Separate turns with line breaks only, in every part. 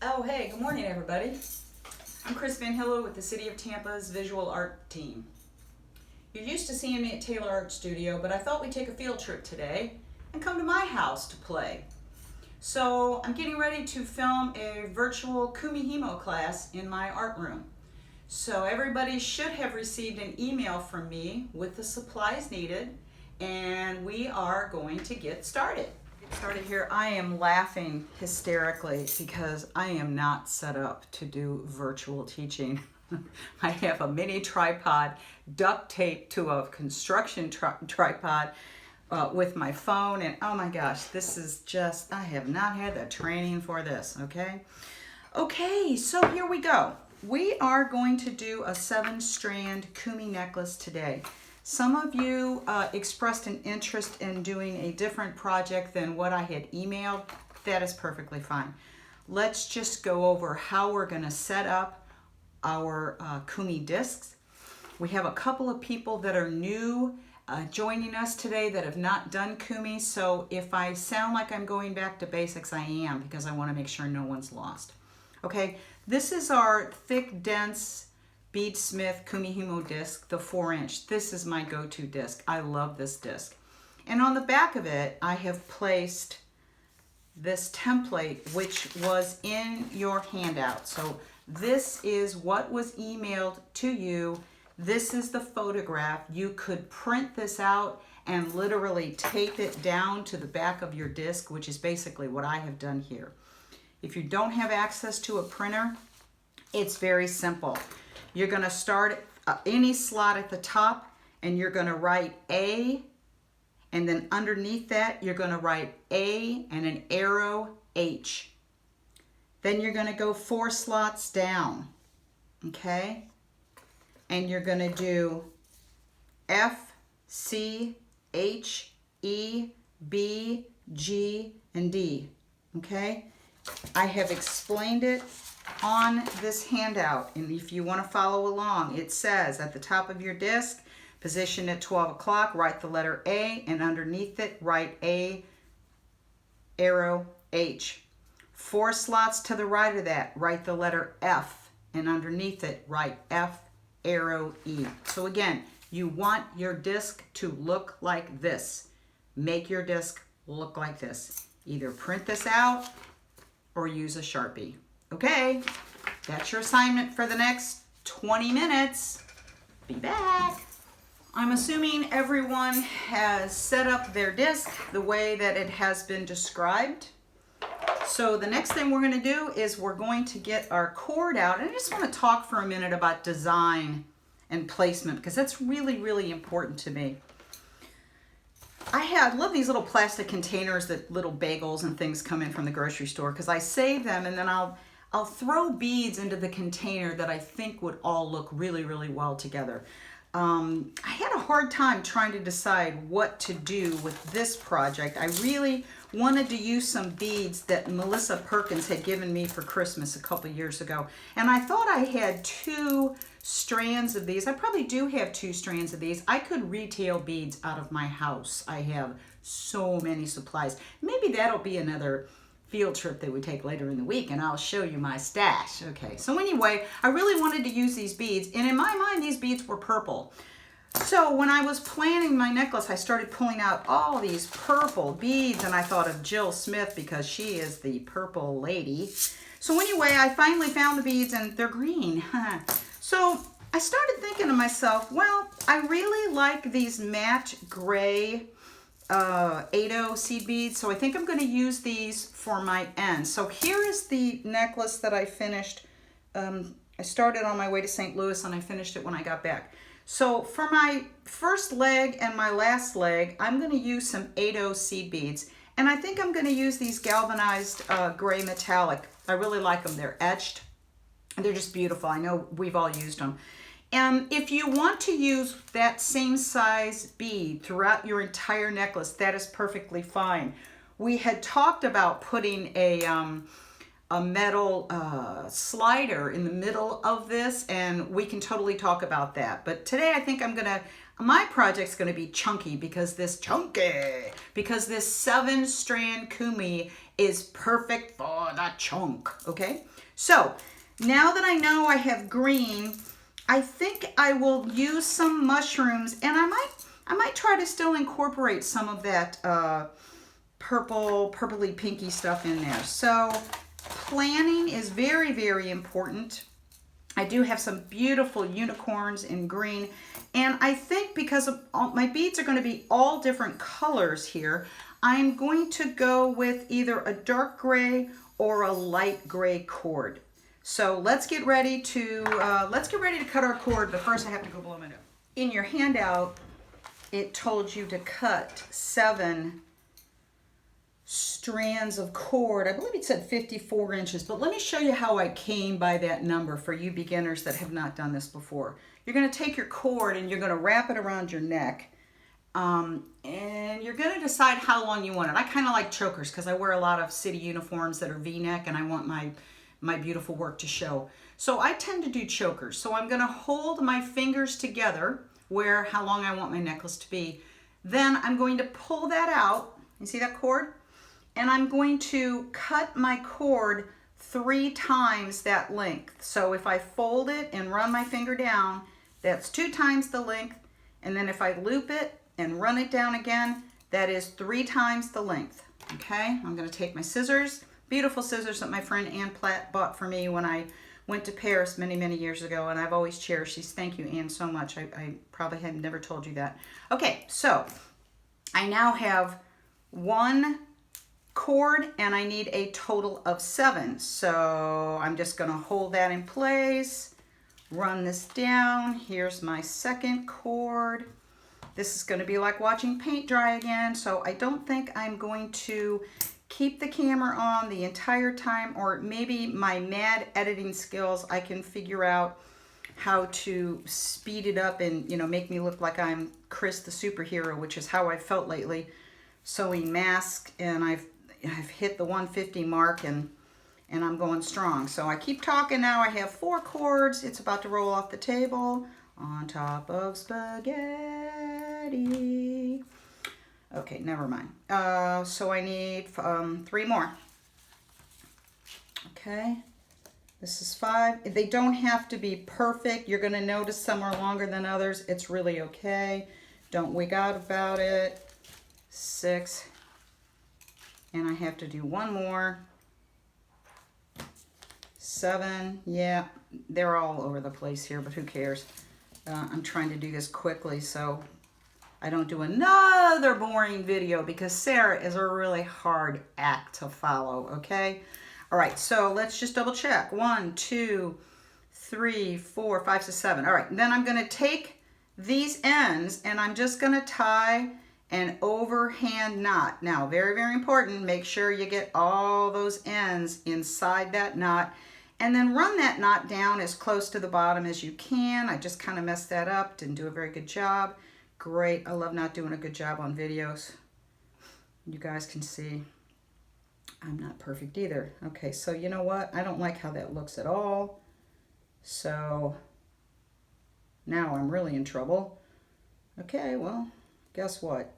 Oh, hey, good morning, everybody. I'm Chris Van Hillo with the City of Tampa's Visual Art Team. You're used to seeing me at Taylor Art Studio, but I thought we'd take a field trip today and come to my house to play. So I'm getting ready to film a virtual Kumihimo class in my art room. So everybody should have received an email from me with the supplies needed, and we are going to get started. Started here. I am laughing hysterically because I am not set up to do virtual teaching. I have a mini tripod duct taped to a construction tripod with my phone, and oh my gosh, this is just, I have not had the training for this, okay? Okay, so here we go. We are going to do a 7-strand Kumi necklace today. Some of you expressed an interest in doing a different project than what I had emailed. That is perfectly fine. Let's just go over how we're going to set up our Kumi discs. We have a couple of people that are new joining us today that have not done Kumi, so if I sound like I'm going back to basics, I am, because I want to make sure no one's lost. Okay, this is our thick, dense Beadsmith Kumihimo disc, the 4-inch. This is my go-to disc. I love this disc. And on the back of it, I have placed this template, which was in your handout. So this is what was emailed to you. This is the photograph. You could print this out and literally tape it down to the back of your disc, which is basically what I have done here. If you don't have access to a printer, it's very simple. You're going to start any slot at the top, and you're going to write A, and then underneath that, you're going to write A and an arrow H. Then you're going to go 4 slots down, okay? And you're going to do F, C, H, E, B, G, and D, okay? I have explained it on this handout, and if you want to follow along, it says at the top of your disc, position at 12 o'clock, write the letter A, and underneath it, write A, arrow H. 4 slots to the right of that, write the letter F, and underneath it, write F, arrow E. So again, you want your disc to look like this. Make your disc look like this. Either print this out or use a Sharpie. Okay, that's your assignment for the next 20 minutes. Be back. I'm assuming everyone has set up their disc the way that it has been described. So the next thing we're going to do is we're going to get our cord out. And I just want to talk for a minute about design and placement, because that's really, really important to me. I love these little plastic containers that little bagels and things come in from the grocery store, because I save them and then I'll throw beads into the container that I think would all look really, really well together. I had a hard time trying to decide what to do with this project. I really wanted to use some beads that Melissa Perkins had given me for Christmas a couple years ago. And I thought I had 2 strands of these. I probably do have 2 strands of these. I could retail beads out of my house. I have so many supplies. Maybe that'll be another field trip that we take later in the week, and I'll show you my stash. Okay, so anyway, I really wanted to use these beads, and in my mind, these beads were purple. So when I was planning my necklace, I started pulling out all these purple beads, and I thought of Jill Smith because she is the purple lady. So anyway, I finally found the beads, and they're green. So I started thinking to myself, well, I really like these matte gray 8-0 seed beads, so I think I'm going to use these for my ends. So here is the necklace that I finished. I started on my way to St. Louis and I finished it when I got back. So for my first leg and my last leg, I'm going to use some 8-0 seed beads, and I think I'm going to use these galvanized gray metallic. I really like them. They're etched. They're just beautiful. I know we've all used them. And if you want to use that same size bead throughout your entire necklace, that is perfectly fine. We had talked about putting a metal slider in the middle of this, and we can totally talk about that. But today I think I'm gonna my project's going to be chunky because this 7-strand Kumi is perfect for the chunk, okay? So now that I know I have green, I think I will use some mushrooms, and I might try to still incorporate some of that purpley pinky stuff in there. So planning is very, very important. I do have some beautiful unicorns in green, and I think because of my beads are going to be all different colors here, I'm going to go with either a dark gray or a light gray cord. So let's get ready to cut our cord, but first I have to go blow my nose. In your handout, it told you to cut 7 strands of cord. I believe it said 54 inches, but let me show you how I came by that number for you beginners that have not done this before. You're going to take your cord and you're going to wrap it around your neck, and you're going to decide how long you want it. I kind of like chokers because I wear a lot of city uniforms that are V-neck, and I want my beautiful work to show. So I tend to do chokers. So I'm going to hold my fingers together how long I want my necklace to be. Then I'm going to pull that out. You see that cord? And I'm going to cut my cord 3 times that length. So if I fold it and run my finger down, that's 2 times the length. And then if I loop it and run it down again, that is 3 times the length. Okay, I'm going to take my scissors, beautiful scissors that my friend Ann Platt bought for me when I went to Paris many, many years ago, and I've always cherished these. Thank you, Ann, so much. I probably have never told you that. Okay, so I now have 1 cord, and I need a total of 7. So I'm just going to hold that in place, run this down. Here's my second cord. This is going to be like watching paint dry again, so I don't think I'm going to keep the camera on the entire time, or maybe my mad editing skills, I can figure out how to speed it up and, you know, make me look like I'm Chris the superhero, which is how I felt lately, sewing masks, and I've hit the 150 mark, and I'm going strong. So I keep talking now. I have 4 cords. It's about to roll off the table on top of spaghetti. Okay, never mind. So I need 3 more. Okay, this is 5. They don't have to be perfect. You're going to notice some are longer than others. It's really okay. Don't wig out about it. 6. And I have to do 1 more. 7. Yeah, they're all over the place here, but who cares? I'm trying to do this quickly so I don't do another boring video, because Sarah is a really hard act to follow, okay? All right, so let's just double check. 1, 2, 3, 4, 5, 6, 7. All right, then I'm gonna take these ends and I'm just gonna tie an overhand knot. Now, very, very important, make sure you get all those ends inside that knot, and then run that knot down as close to the bottom as you can. I just kind of messed that up, didn't do a very good job. Great, I love not doing a good job on videos. You guys can see I'm not perfect either. Okay, so you know what? I don't like how that looks at all. So now I'm really in trouble. Okay, well, guess what?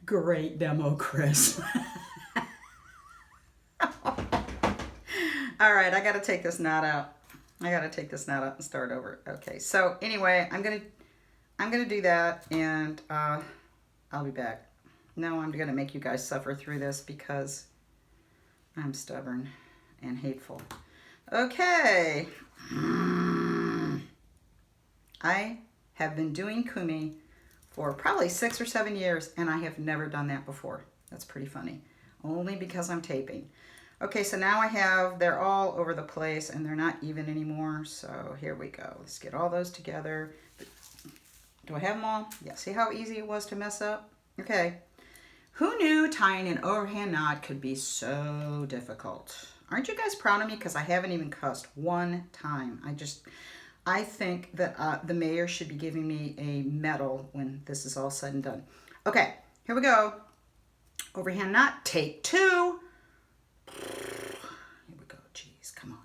Great demo, Chris. All right, I got to take this knot out. I got to take this knot out and start over. Okay, so anyway, I'm gonna do that, and I'll be back. No, I'm gonna make you guys suffer through this because I'm stubborn and hateful. Okay. I have been doing Kumi for probably 6 or 7 years, and I have never done that before. That's pretty funny. Only because I'm taping. Okay, so now they're all over the place, and they're not even anymore. So here we go. Let's get all those together. Do I have them all? Yeah, see how easy it was to mess up? Okay. Who knew tying an overhand knot could be so difficult? Aren't you guys proud of me? Because I haven't even cussed 1 time. I think that the mayor should be giving me a medal when this is all said and done. Okay, here we go. Overhand knot, take 2. Here we go, jeez, come on,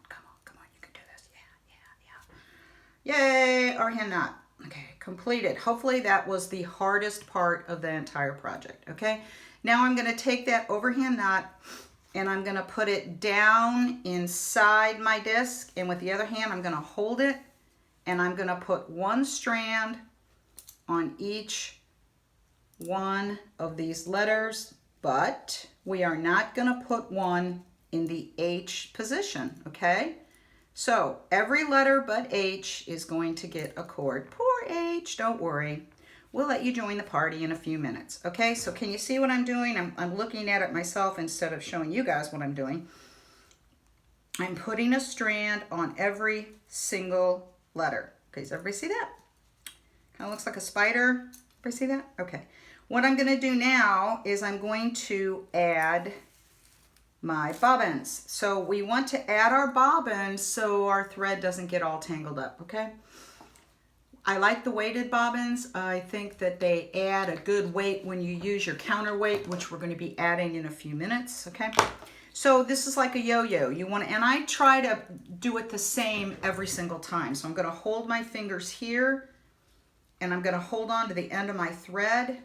you can do this. Yeah. Yay, overhand knot. Okay, completed. Hopefully that was the hardest part of the entire project, okay? Now I'm gonna take that overhand knot and I'm gonna put it down inside my disc, and with the other hand, I'm gonna hold it and I'm gonna put one strand on each one of these letters, but we are not gonna put one in the H position, okay? So every letter but H is going to get a chord. Poor H, don't worry. We'll let you join the party in a few minutes. Okay, so can you see what I'm doing? I'm looking at it myself instead of showing you guys what I'm doing. I'm putting a strand on every single letter. Okay, does everybody see that? Kind of looks like a spider. Everybody see that? Okay. What I'm gonna do now is I'm going to add my bobbins. So we want to add our bobbins so our thread doesn't get all tangled up, okay? I like the weighted bobbins. I think that they add a good weight when you use your counterweight, which we're going to be adding in a few minutes, okay? So this is like a yo-yo. You want to, and I try to do it the same every single time. So I'm going to hold my fingers here and I'm going to hold on to the end of my thread,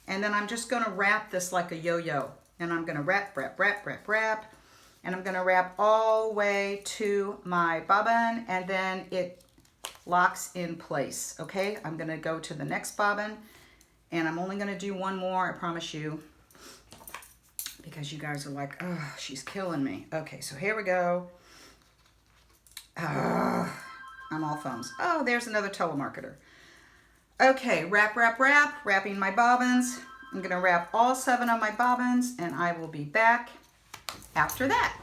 and then I'm just going to wrap this like a yo-yo. And I'm gonna wrap, and I'm gonna wrap all the way to my bobbin, and then it locks in place, okay? I'm gonna go to the next bobbin, and I'm only gonna do one more, I promise you, because you guys are like, oh, she's killing me. Okay, so here we go. I'm all thumbs. Oh, there's another telemarketer. Okay, wrapping my bobbins. I'm gonna wrap all 7 of my bobbins, and I will be back after that.